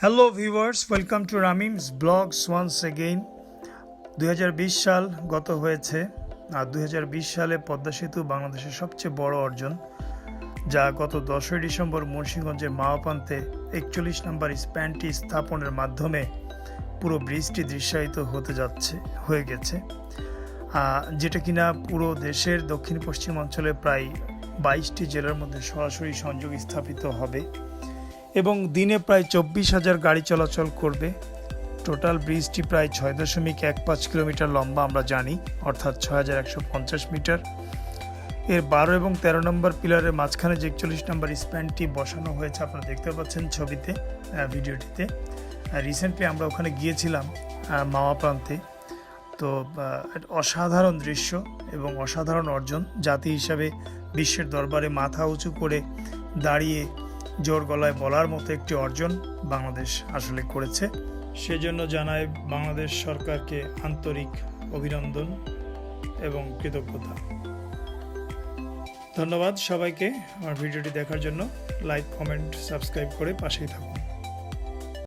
Hello viewers, welcome to ramimsvlogs once again. 2020 সাল গত হয়েছে আর 2020 সালে পদ্মা সেতু বাংলাদেশের সবচেয়ে বড় অর্জন, যা গত 10 ডিসেম্বর মুন্সিগঞ্জের মাওয়াপান্তে 41 নম্বর স্প্যানটি স্থাপনের মাধ্যমে পুরো ব্রিজটি দৃশ্যায়িত হয়ে গেছে, যেটা কিনা পুরো দেশের দক্ষিণ পশ্চিম অঞ্চলে প্রায় 22টি জেলার মধ্যে সরাসরি সংযোগ স্থাপিত হবে এবং দিনে প্রায় 24,000 গাড়ি চলাচল করবে। টোটাল ব্রিজটি প্রায় 6.15 কিলোমিটার লম্বা আমরা জানি, অর্থাৎ 6,150 মিটার। এর 12 এবং 13 নম্বর পিলারের মাঝখানে যে 41 নম্বর স্প্যানটি বসানো হয়েছে আপনারা দেখতে পাচ্ছেন ছবিতে, ভিডিওটিতে। রিসেন্টলি আমরা ওখানে গিয়েছিলাম মাওয়া প্রান্তে, তো অসাধারণ দৃশ্য এবং অসাধারণ অর্জন। জাতি হিসাবে বিশ্বের দরবারে মাথা উঁচু করে দাঁড়িয়ে জোর গলায় বলার মতো একটি অর্জন বাংলাদেশ আসলে করেছে। সেজন্য জানাই বাংলাদেশ সরকারকে আন্তরিক অভিনন্দন এবং কৃতজ্ঞতা। ধন্যবাদ সবাইকে আমার ভিডিওটি দেখার জন্য। লাইক, কমেন্ট, সাবস্ক্রাইব করে পাশেই থাকুন।